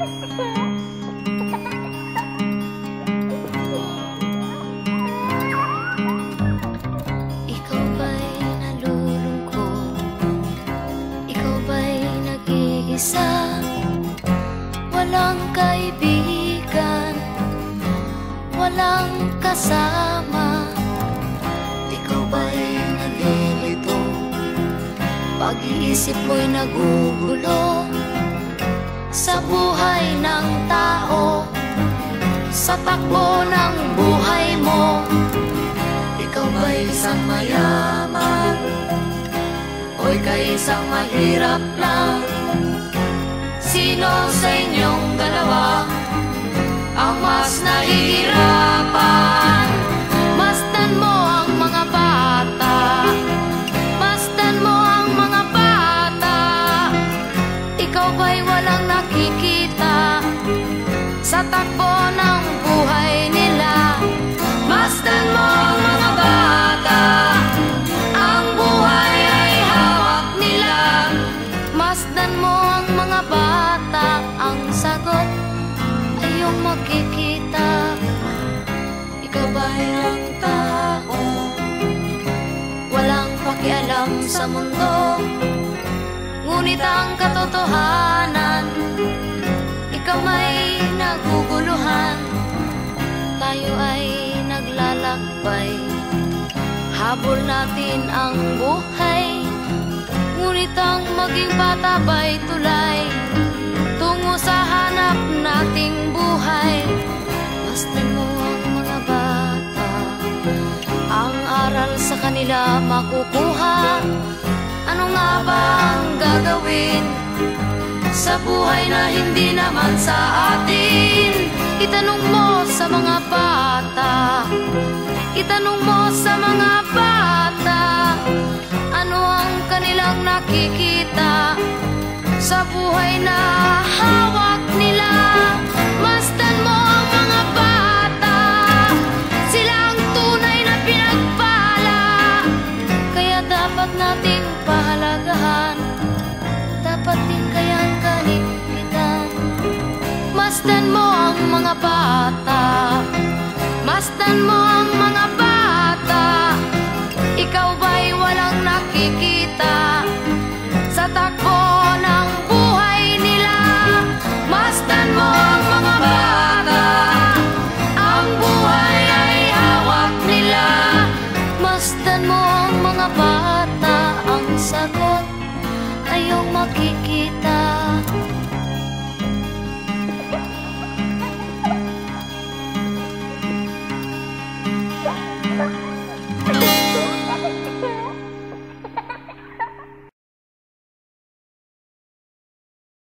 Ikaw ba'y nalulungkot? Ikaw ba'y nag-iisa? Walang kaibigan, walang kasama. Ikaw ba'y nalilito? Pag-iisip mo'y nagugulo sa buhay ng tao, sa takbo ng buhay mo. Ikaw ba'y isang mayaman o ika'y isang mahirap lang? Sino sa inyong dalawa ang mas nahihirapan? Masdan mo ang mga bata, masdan mo ang mga bata. Ikaw ba'y walang nakikita sa takbo ng buhay nila? Masdan mo ang mga bata, ang buhay ay hawak nila. Masdan mo ang mga bata, ang sagot ay iyong makikita. Ikaw ba'y ang tao, walang pakialam sa mundo, ngunit ang katotohanan, ikaw may naguguluhan. Tayo ay naglalakbay, habol natin ang buhay, ngunit ang maging bata ba'y tulay tungo sa hanap nating buhay. Masdan mo ang mga bata, ang aral sa kanila makukuha. Ano nga ba ang gagawin sa buhay na hindi naman sa atin? Itanong mo sa mga bata, itanong mo sa mga bata, ano ang kanilang nakikita sa buhay na hawak nila. Masdan mo ang mga bata, sila ang tunay na pinagpala, kaya dapat nating pahalagahan, dapat din kayang kaligpitan. Masdan mo ang mga bata, masdan mo ang mga bata. Ikaw ba'y walang nakikita